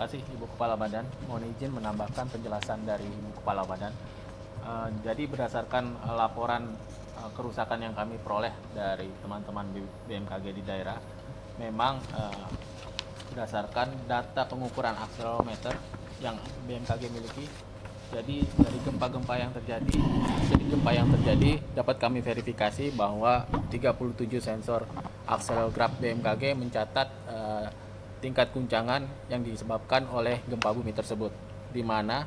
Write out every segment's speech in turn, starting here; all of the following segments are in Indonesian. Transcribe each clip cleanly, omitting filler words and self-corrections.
kasih Ibu Kepala Badan. Mohon izin menambahkan penjelasan dari Ibu Kepala Badan. Jadi berdasarkan laporan kerusakan yang kami peroleh dari teman-teman BMKG di daerah, memang berdasarkan data pengukuran akselerometer yang BMKG miliki, jadi dari gempa yang terjadi dapat kami verifikasi bahwa 37 sensor akselerograf BMKG mencatat tingkat guncangan yang disebabkan oleh gempa bumi tersebut, di mana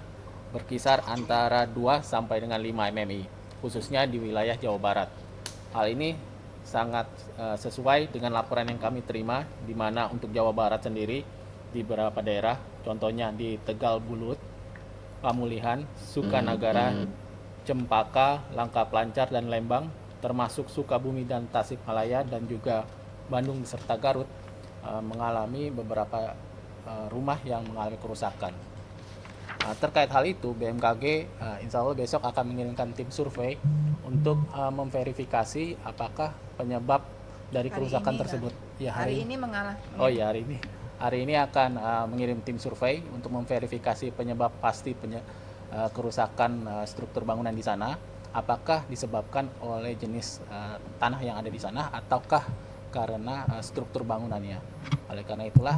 berkisar antara 2 sampai dengan 5 mmi, khususnya di wilayah Jawa Barat. Hal ini sangat sesuai dengan laporan yang kami terima, di mana untuk Jawa Barat sendiri di beberapa daerah, contohnya di Tegal Bulut, Pamulihan, Sukanagara, Cempaka, Langka Pelancar, dan Lembang, termasuk Sukabumi dan Tasikmalaya, dan juga Bandung serta Garut, mengalami beberapa rumah yang mengalami kerusakan. Terkait hal itu, BMKG insya Allah besok akan mengirimkan tim survei untuk memverifikasi apakah penyebab dari kerusakan tersebut. Ya, hari ini mengalami. Oh iya, hari ini akan mengirim tim survei untuk memverifikasi penyebab pasti kerusakan struktur bangunan di sana. Apakah disebabkan oleh jenis tanah yang ada di sana ataukah karena struktur bangunannya. Oleh karena itulah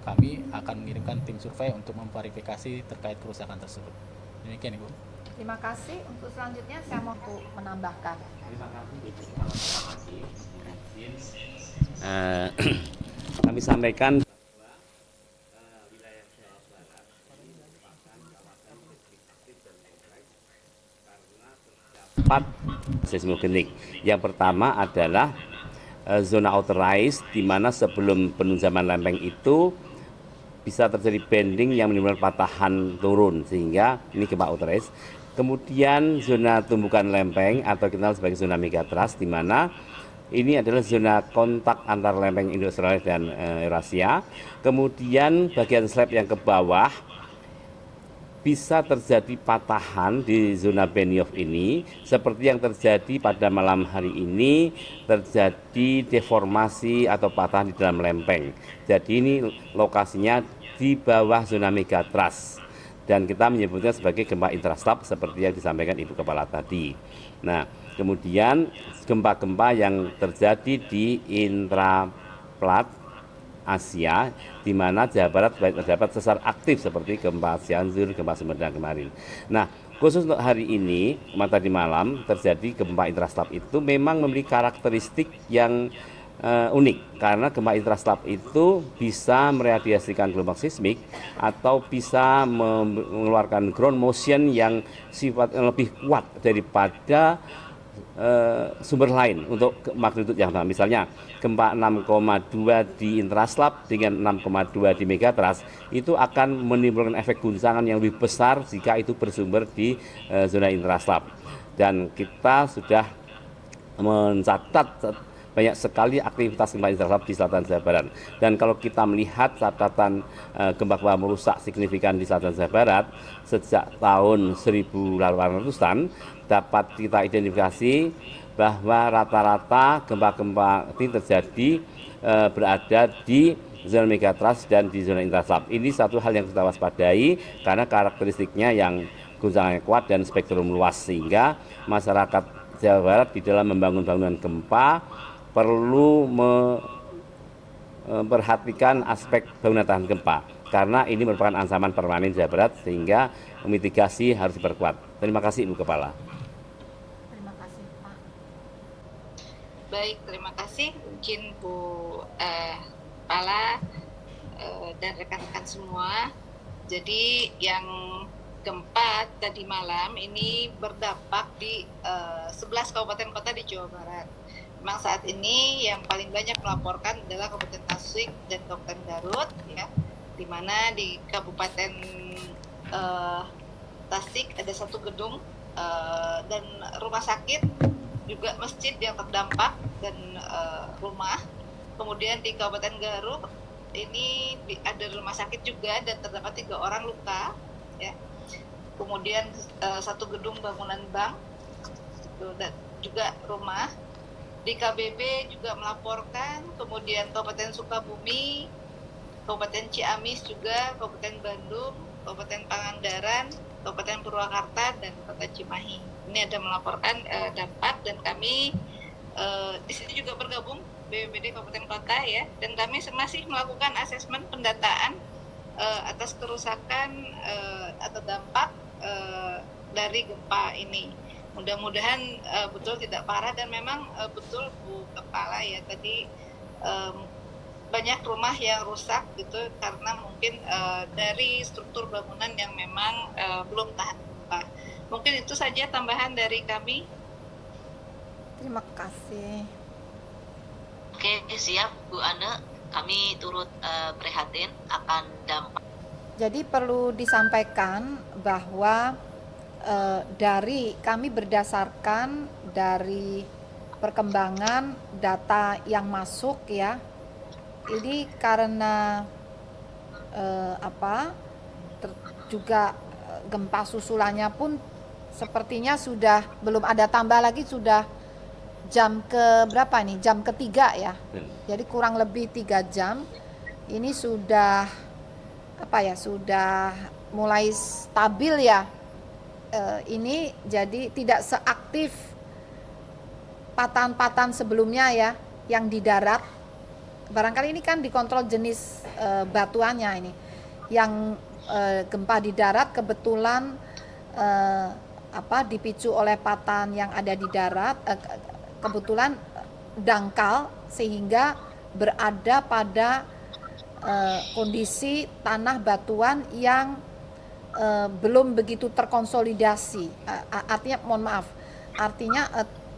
kami akan mengirimkan tim survei untuk memverifikasi terkait kerusakan tersebut. Demikian, Ibu. Terima kasih. Untuk selanjutnya saya mau menambahkan. Terima kasih. Kami sampaikan bahwa wilayah Jawa Barat ini merupakan kawasan seismik aktif dan kompleks karena terdapat seismogenik. Yang pertama adalah zona outer rise, di mana sebelum penunjaman lempeng itu bisa terjadi bending yang menimbulkan patahan turun, sehingga ini gempa outer rise. Kemudian zona tumbukan lempeng atau kita sebagai zona megatrust, di mana ini adalah zona kontak antar lempeng Indo-Australia dan Eurasia. Kemudian bagian slab yang ke bawah bisa terjadi patahan di zona Benioff ini, seperti yang terjadi pada malam hari ini, terjadi deformasi atau patahan di dalam lempeng. Jadi ini lokasinya di bawah zona megatrust, dan kita menyebutnya sebagai gempa intraslab seperti yang disampaikan Ibu Kepala tadi. Nah, kemudian gempa-gempa yang terjadi di intraplat Asia, di mana Jawa Barat terdapat sesar aktif seperti gempa Cianjur, gempa Sumedang kemarin. Nah, khusus untuk hari ini, tadi malam terjadi gempa intraslab itu memang memiliki karakteristik yang unik, karena gempa intraslab itu bisa meradiasikan gelombang sismik atau bisa mengeluarkan ground motion yang sifatnya lebih kuat daripada sumber lain untuk magnitudo yang sama. Misalnya gempa 6,2 di intraslab dengan 6,2 di megatrust itu akan menimbulkan efek guncangan yang lebih besar jika itu bersumber di zona intraslab. Dan kita sudah mencatat banyak sekali aktivitas gempa intraslab di selatan Jawa Barat. Dan kalau kita melihat catatan gempa-gempa merusak signifikan di selatan Jawa Barat sejak tahun 1800-an, dapat kita identifikasi bahwa rata-rata gempa-gempa ini terjadi berada di zona megatrust dan di zona intraslab. Ini satu hal yang kita waspadai karena karakteristiknya yang guncangannya kuat dan spektrum luas, sehingga masyarakat Jawa Barat di dalam membangun bangunan gempa perlu memperhatikan aspek bangunan tahan gempa, karena ini merupakan ancaman permanen Jawa Barat, sehingga mitigasi harus diperkuat. Terima kasih, Ibu Kepala. Terima kasih, Pak. Baik, terima kasih mungkin Bu Kepala dan rekan-rekan semua. Jadi yang gempa tadi malam ini berdampak di 11 kabupaten kota di Jawa Barat. Memang saat ini yang paling banyak melaporkan adalah Kabupaten Tasik dan Kabupaten Garut, ya, di mana di Kabupaten Tasik ada satu gedung dan rumah sakit, juga masjid yang terdampak dan rumah. Kemudian di Kabupaten Garut ini ada rumah sakit juga dan terdapat 3 orang luka, ya. Kemudian satu gedung bangunan bank dan juga rumah. Di KBB juga melaporkan, kemudian Kabupaten Sukabumi Kabupaten Ciamis juga, Kabupaten Bandung, Kabupaten Pangandaran, Kabupaten Purwakarta, dan Kota Cimahi. Ini ada melaporkan dampak, dan kami di sini juga bergabung BPBD Kabupaten Kota ya, dan kami masih melakukan asesmen pendataan atas kerusakan atau dampak dari gempa ini. Mudah-mudahan betul tidak parah, dan memang betul Bu Kepala ya tadi banyak rumah yang rusak gitu karena mungkin dari struktur bangunan yang memang belum tahan gempa. Mungkin itu saja tambahan dari kami. Terima kasih. Oke, siap Bu Ane. Kami turut prihatin akan dampak. Jadi perlu disampaikan bahwa dari kami berdasarkan dari perkembangan data yang masuk ya, ini karena juga gempa susulannya pun sepertinya sudah belum ada tambah lagi, sudah jam ke berapa nih? Jam ketiga ya. Jadi kurang lebih 3 jam. Ini sudah sudah mulai stabil ya. Ini jadi tidak seaktif patahan-patahan sebelumnya ya yang di darat. Barangkali ini kan dikontrol jenis batuannya ini. Yang gempa di darat kebetulan dipicu oleh patahan yang ada di darat, kebetulan dangkal sehingga berada pada kondisi tanah batuan yang belum begitu terkonsolidasi. Artinya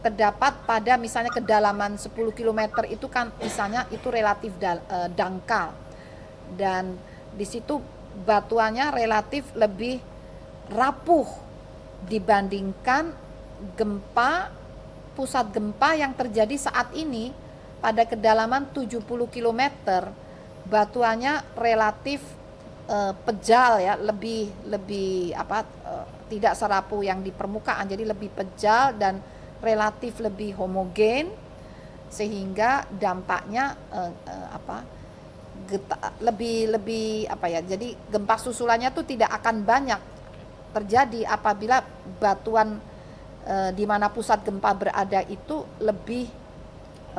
terdapat pada misalnya kedalaman 10 km itu kan misalnya itu relatif dangkal, dan di situ batuannya relatif lebih rapuh dibandingkan pusat gempa yang terjadi saat ini pada kedalaman 70 km. Batuannya relatif pejal ya, lebih tidak serapuh yang di permukaan, jadi lebih pejal dan relatif lebih homogen, sehingga dampaknya jadi gempa susulannya tuh tidak akan banyak terjadi apabila batuan di mana pusat gempa berada itu lebih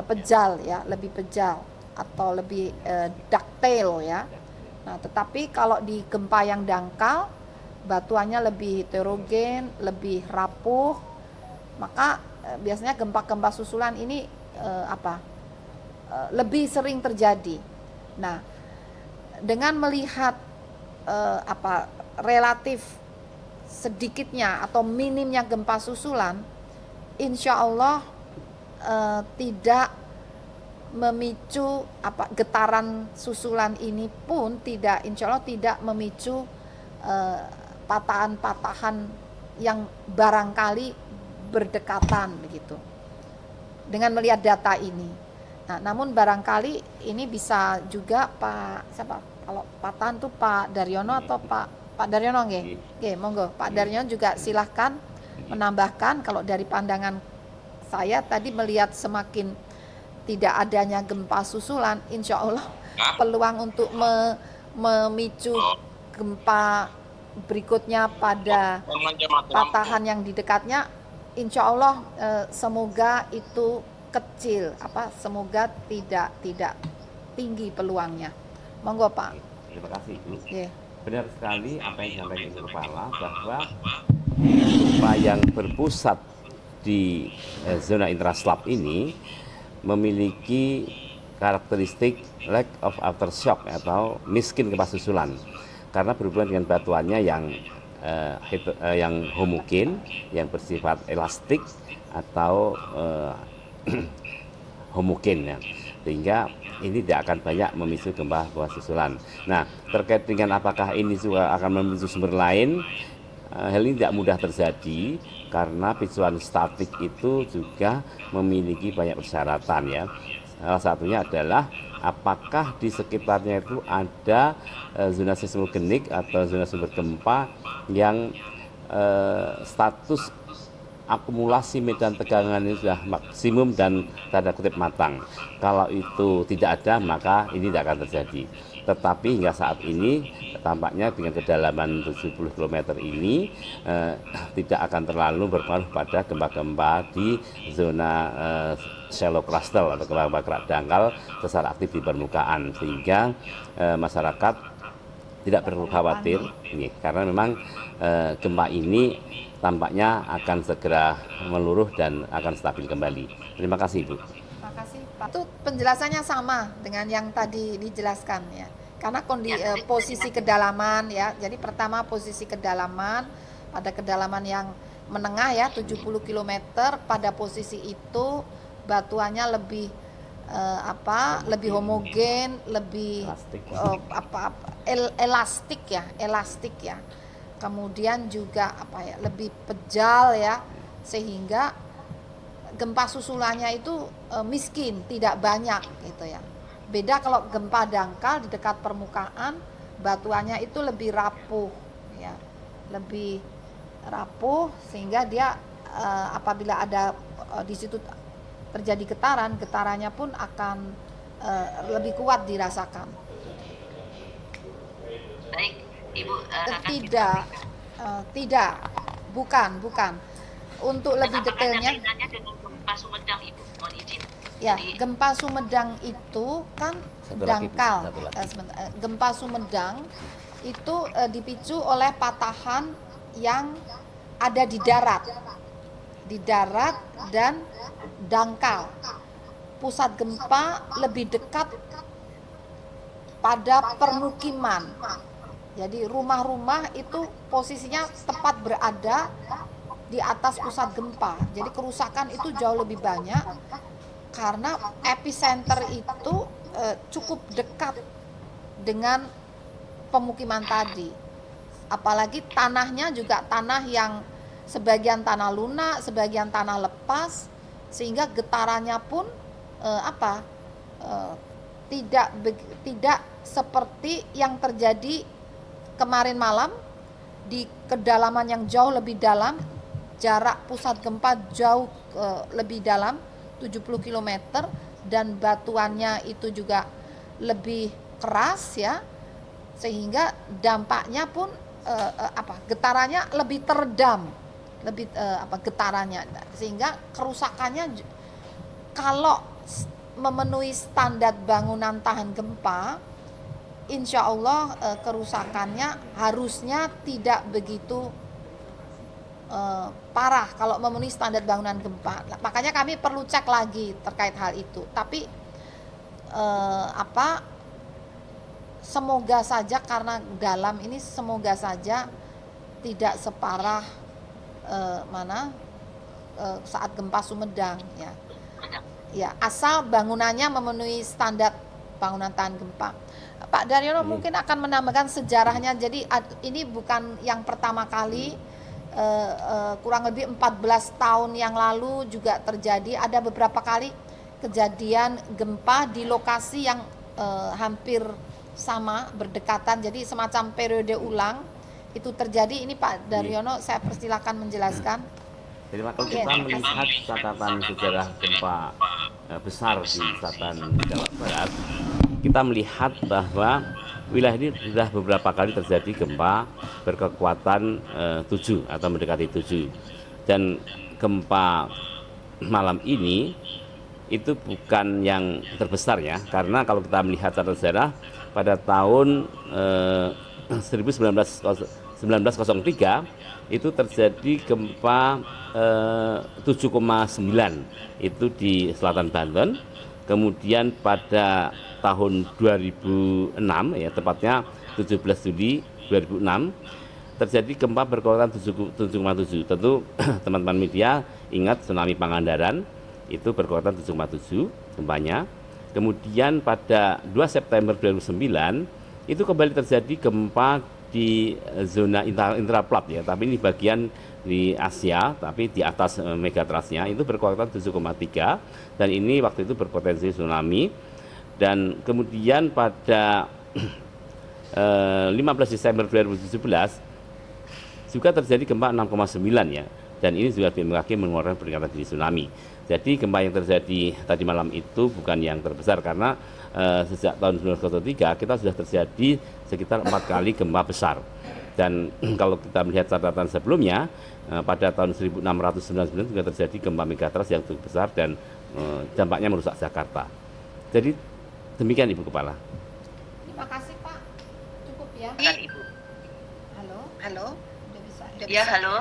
pejal ya, lebih pejal atau lebih ductile ya. Nah, tetapi kalau di gempa yang dangkal, batuannya lebih heterogen, lebih rapuh, maka biasanya gempa-gempa susulan ini lebih sering terjadi. Nah, dengan melihat relatif sedikitnya atau minimnya gempa susulan, insya Allah tidak memicu getaran susulan ini pun insya Allah tidak memicu patahan-patahan yang barangkali berdekatan begitu dengan melihat data ini. Nah, namun barangkali ini bisa juga kalau patahan tuh Pak Daryono atau Pak Daryono nggih, monggo Pak Daryono juga silahkan menambahkan. Kalau dari pandangan saya tadi melihat semakin tidak adanya gempa susulan, insya Allah peluang untuk memicu gempa berikutnya pada patahan yang di dekatnya, insya Allah semoga itu kecil, semoga tidak tinggi peluangnya. Monggo Pak. Terima kasih Bu. Yeah. Benar sekali apa yang disampaikan Ibu Kepala, bahwa gempa yang berpusat di zona intraslab ini memiliki karakteristik lack of aftershock atau miskin gempa susulan, karena berhubungan dengan batuannya yang homogen, yang bersifat elastik atau homogen ya, sehingga ini tidak akan banyak memicu gempa susulan. Nah, terkait dengan apakah ini juga akan memicu sumber lain, hal ini tidak mudah terjadi karena picuan statik itu juga memiliki banyak persyaratan ya. Salah satunya adalah apakah di sekitarnya itu ada zona seismogenik atau zona sumber gempa yang status akumulasi medan tegangan ini sudah maksimum dan tanda kutip matang. Kalau itu tidak ada, maka ini tidak akan terjadi. tetapi hingga saat ini tampaknya dengan kedalaman 70 km ini tidak akan terlalu berpengaruh pada gempa-gempa di zona shallow crustal atau gempa-gempa kerak dangkal sesar aktif di permukaan, sehingga masyarakat tidak perlu khawatir ini, karena memang gempa ini tampaknya akan segera meluruh dan akan stabil kembali. Terima kasih, Ibu. Terima kasih, Pak. Itu penjelasannya sama dengan yang tadi dijelaskan ya. Karena posisi kedalaman ya. Jadi pertama posisi kedalaman, pada kedalaman yang menengah ya 70 km, pada posisi itu batuannya lebih lebih homogen, lebih Elastik. elastik ya. Kemudian juga lebih pejal ya, sehingga gempa susulannya itu miskin, tidak banyak gitu ya. Beda kalau gempa dangkal di dekat permukaan, batuannya itu lebih rapuh ya, lebih rapuh, sehingga dia apabila ada di situ terjadi getarannya pun akan lebih kuat dirasakan. Baik, Ibu. Tidak, bukan. Untuk lebih detailnya, ada kaitannya dengan gempa Sumedang, Ibu. Mohon izin. ya, Jadi, gempa Sumedang itu kan dangkal. Gempa Sumedang itu dipicu oleh patahan yang ada di darat dan dangkal. Pusat gempa lebih dekat pada permukiman. Jadi rumah-rumah itu posisinya tepat berada di atas pusat gempa. Jadi kerusakan itu jauh lebih banyak karena epicenter itu cukup dekat dengan pemukiman tadi. Apalagi tanahnya juga tanah yang sebagian tanah lunak, sebagian tanah lepas, sehingga getarannya pun tidak seperti yang terjadi kemarin malam di kedalaman yang jauh lebih dalam. Jarak pusat gempa jauh lebih dalam 70 km, dan batuannya itu juga lebih keras ya, sehingga dampaknya pun getarannya lebih teredam, getarannya, sehingga kerusakannya kalau memenuhi standar bangunan tahan gempa, insya Allah kerusakannya harusnya tidak begitu parah kalau memenuhi standar bangunan gempa. Makanya kami perlu cek lagi terkait hal itu. Tapi semoga saja, karena dalam ini semoga saja tidak separah saat gempa Sumedang ya. Ya, asal bangunannya memenuhi standar bangunan tahan gempa. Pak Daryono mungkin akan menambahkan sejarahnya. Jadi ini bukan yang pertama kali. Kurang lebih 14 tahun yang lalu juga terjadi, ada beberapa kali kejadian gempa di lokasi yang hampir sama, berdekatan, jadi semacam periode ulang itu terjadi. Ini Pak Daryono, saya persilakan menjelaskan. Jadi kalau kita melihat catatan sejarah gempa besar di selatan Jawa Barat, kita melihat bahwa wilayah ini sudah beberapa kali terjadi gempa berkekuatan 7 atau mendekati 7. Dan gempa malam ini itu bukan yang terbesar ya, karena kalau kita melihat catatan sejarah pada tahun 1903 itu terjadi gempa 7,9 itu di selatan Banten. Kemudian pada tahun 2006 ya, tepatnya 17 Juli 2006 terjadi gempa berkekuatan 7,7. Tentu teman-teman media ingat tsunami Pangandaran itu berkekuatan 7,7 gempanya. Kemudian pada 2 September 2009 itu kembali terjadi gempa di zona intraplat ya, tapi ini bagian di Asia, tapi di atas megatrasnya itu berkekuatan 7,3, dan ini waktu itu berpotensi tsunami. Dan kemudian pada 15 Desember 2017 juga terjadi gempa 6,9 ya, dan ini juga BMKG mengeluarkan peringatan dini tsunami. Jadi gempa yang terjadi tadi malam itu bukan yang terbesar karena sejak tahun 1903 kita sudah terjadi sekitar 4 kali gempa besar. Dan kalau kita melihat catatan sebelumnya, pada tahun 1699 juga terjadi gempa megatrust yang cukup besar dan dampaknya merusak Jakarta. Jadi demikian Ibu Kepala. Terima kasih Pak. Cukup ya. Silakan Ibu. Halo. Halo. Udah bisa. Ya, halo.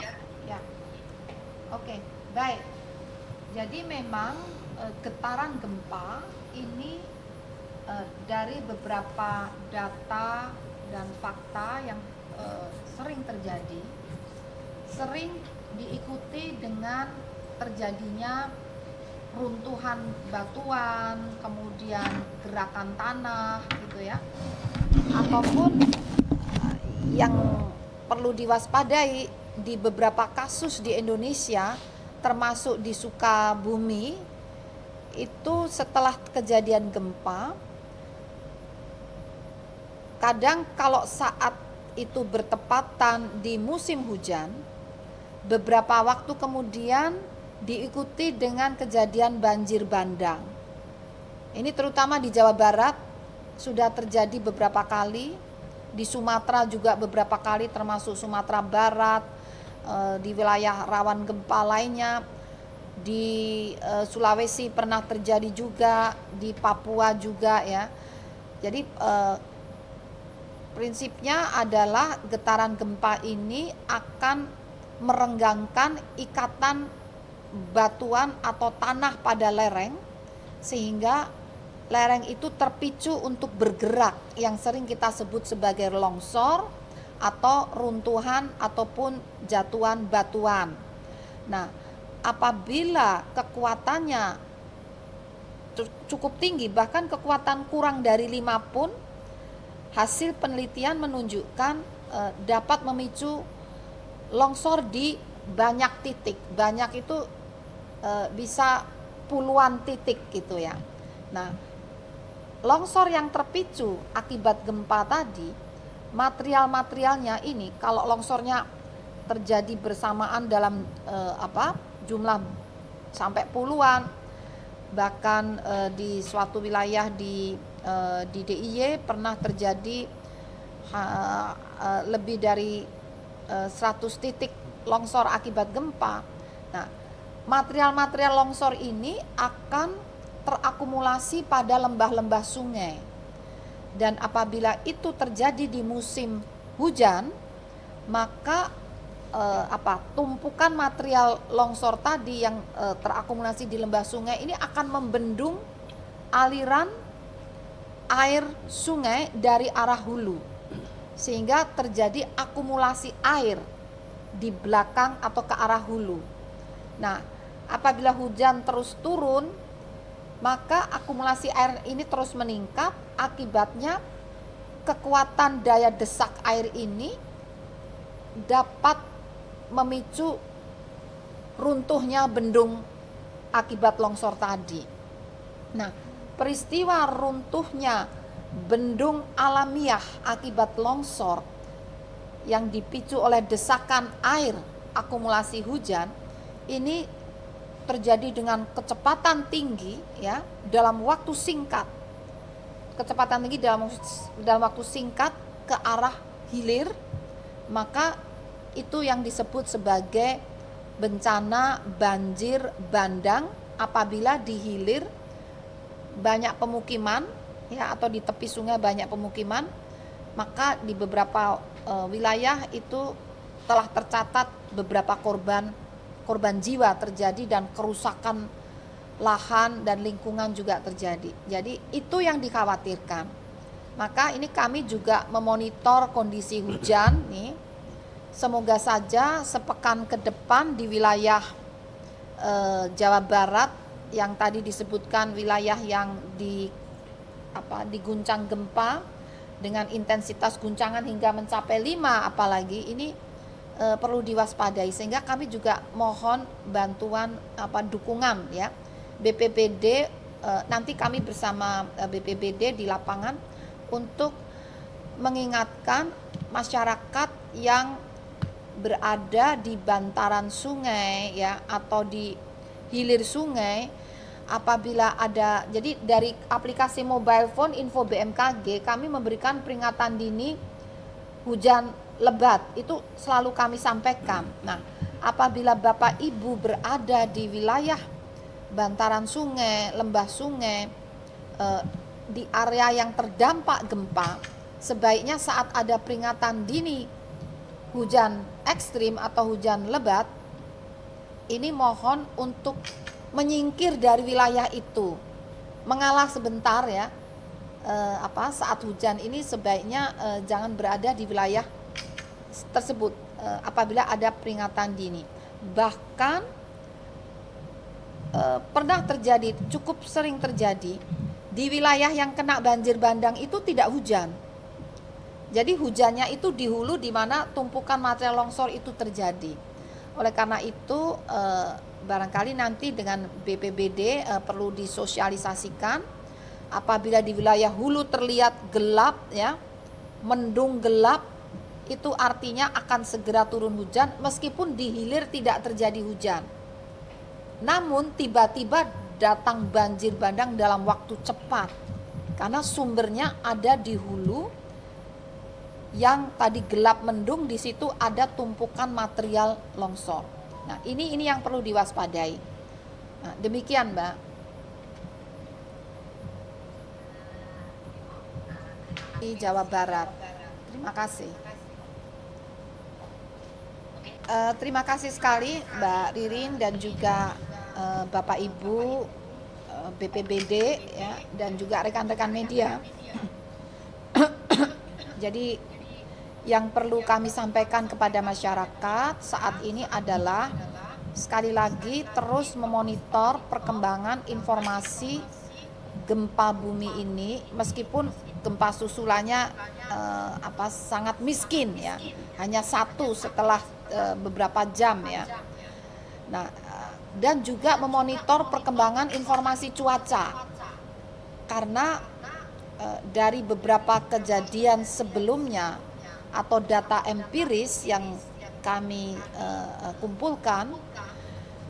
Ya. Oke, baik. Jadi memang getaran gempa ini dari beberapa data dan fakta yang sering terjadi, sering diikuti dengan terjadinya runtuhan batuan, kemudian gerakan tanah gitu ya, ataupun yang perlu diwaspadai di beberapa kasus di Indonesia termasuk di Sukabumi itu setelah kejadian gempa, kadang kalau saat itu bertepatan di musim hujan, beberapa waktu kemudian diikuti dengan kejadian banjir bandang. Ini terutama di Jawa Barat sudah terjadi beberapa kali, di Sumatera juga beberapa kali termasuk Sumatera Barat, di wilayah rawan gempa lainnya, di Sulawesi pernah terjadi juga, di Papua juga ya. Jadi prinsipnya adalah getaran gempa ini akan merenggangkan ikatan batuan atau tanah pada lereng sehingga lereng itu terpicu untuk bergerak yang sering kita sebut sebagai longsor atau runtuhan ataupun jatuhan batuan. Nah, apabila kekuatannya cukup tinggi, bahkan kekuatan kurang dari 5 pun, hasil penelitian menunjukkan dapat memicu longsor di banyak titik. Banyak itu bisa puluhan titik gitu ya. Nah, longsor yang terpicu akibat gempa tadi, material-materialnya ini kalau longsornya terjadi bersamaan dalam jumlah sampai puluhan, bahkan di suatu wilayah di DIY pernah terjadi lebih dari 100 titik longsor akibat gempa. Nah, material-material longsor ini akan terakumulasi pada lembah-lembah sungai. Dan apabila itu terjadi di musim hujan, maka tumpukan material longsor tadi yang terakumulasi di lembah sungai ini akan membendung aliran air sungai dari arah hulu, sehingga terjadi akumulasi air di belakang atau ke arah hulu. Nah, apabila hujan terus turun, maka akumulasi air ini terus meningkat, akibatnya kekuatan daya desak air ini dapat memicu runtuhnya bendung akibat longsor tadi. Nah, peristiwa runtuhnya bendung alamiah akibat longsor yang dipicu oleh desakan air akumulasi hujan ini terjadi dengan kecepatan tinggi ya, dalam waktu singkat. Kecepatan tinggi dalam waktu singkat ke arah hilir, maka itu yang disebut sebagai bencana banjir bandang apabila di hilir banyak pemukiman ya, atau di tepi sungai banyak pemukiman, maka di beberapa wilayah itu telah tercatat beberapa korban jiwa terjadi dan kerusakan lahan dan lingkungan juga terjadi. Jadi itu yang dikhawatirkan. Maka ini kami juga memonitor kondisi hujan nih. Semoga saja sepekan ke depan di wilayah Jawa Barat yang tadi disebutkan wilayah yang diguncang gempa dengan intensitas guncangan hingga mencapai 5 apalagi ini perlu diwaspadai, sehingga kami juga mohon bantuan dukungan ya BPBD, nanti kami bersama BPBD di lapangan untuk mengingatkan masyarakat yang berada di bantaran sungai ya atau di hilir sungai, apabila ada, jadi dari aplikasi mobile phone info BMKG kami memberikan peringatan dini hujan lebat, itu selalu kami sampaikan. Nah, apabila Bapak Ibu berada di wilayah bantaran sungai, lembah sungai, di area yang terdampak gempa, sebaiknya saat ada peringatan dini hujan ekstrim atau hujan lebat, ini mohon untuk menyingkir dari wilayah itu, mengalah sebentar ya. Saat hujan ini sebaiknya jangan berada di wilayah tersebut apabila ada peringatan dini. Bahkan pernah terjadi, cukup sering terjadi di wilayah yang kena banjir bandang itu tidak hujan. Jadi hujannya itu di hulu di mana tumpukan material longsor itu terjadi. Oleh karena itu barangkali nanti dengan BPBD perlu disosialisasikan apabila di wilayah hulu terlihat gelap ya, mendung gelap, itu artinya akan segera turun hujan meskipun di hilir tidak terjadi hujan. Namun tiba-tiba datang banjir bandang dalam waktu cepat karena sumbernya ada di hulu yang tadi gelap mendung, di situ ada tumpukan material longsor. Nah, ini yang perlu diwaspadai. Nah, demikian, Mbak. Di Jawa Barat. Terima kasih. Terima kasih sekali Mbak Ririn dan juga Bapak Ibu BPBD ya, dan juga rekan-rekan media. Jadi yang perlu kami sampaikan kepada masyarakat saat ini adalah sekali lagi terus memonitor perkembangan informasi gempa bumi ini, meskipun gempa susulannya sangat miskin ya, hanya satu setelah beberapa jam ya. Nah, dan juga memonitor perkembangan informasi cuaca karena dari beberapa kejadian sebelumnya atau data empiris yang kami kumpulkan,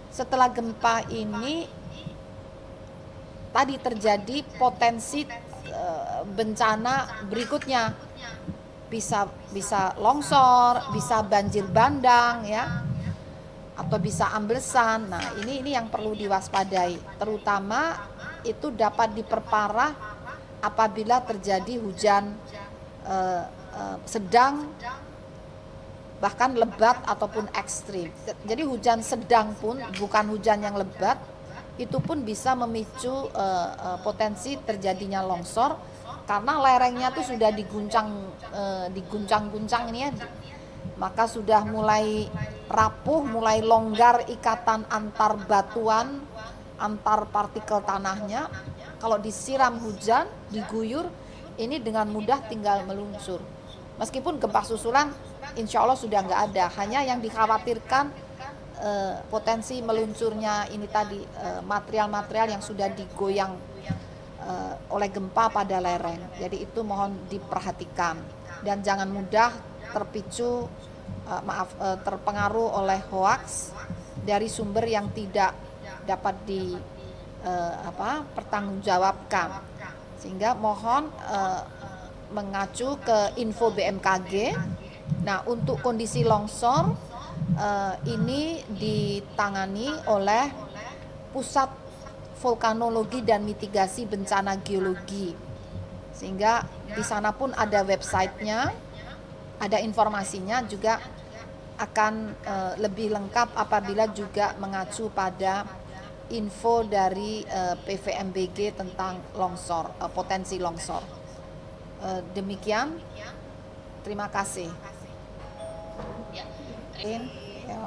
setelah gempa ini tadi terjadi potensi bencana berikutnya, bisa longsor, bisa banjir bandang ya, atau bisa amblesan. Nah, ini yang perlu diwaspadai, terutama itu dapat diperparah apabila terjadi hujan sedang, bahkan lebat ataupun ekstrim. Jadi hujan sedang pun, bukan hujan yang lebat, itu pun bisa memicu potensi terjadinya longsor karena lerengnya tuh sudah diguncang-guncang ini ya, maka sudah mulai rapuh, mulai longgar ikatan antar batuan, antar partikel tanahnya. Kalau disiram hujan, diguyur, ini dengan mudah tinggal meluncur. Meskipun gempa susulan insya Allah sudah nggak ada, hanya yang dikhawatirkan potensi meluncurnya ini tadi material-material yang sudah digoyang oleh gempa pada lereng. Jadi itu mohon diperhatikan dan jangan mudah terpicu terpengaruh oleh hoaks dari sumber yang tidak dapat pertanggungjawabkan, sehingga mohon mengacu ke info BMKG. Nah, untuk kondisi longsor ini ditangani oleh Pusat Vulkanologi dan Mitigasi Bencana Geologi, sehingga di sana pun ada websitenya, ada informasinya, juga akan lebih lengkap apabila juga mengacu pada info dari PVMBG tentang longsor, potensi longsor. Demikian, terima kasih. Ya, Ya.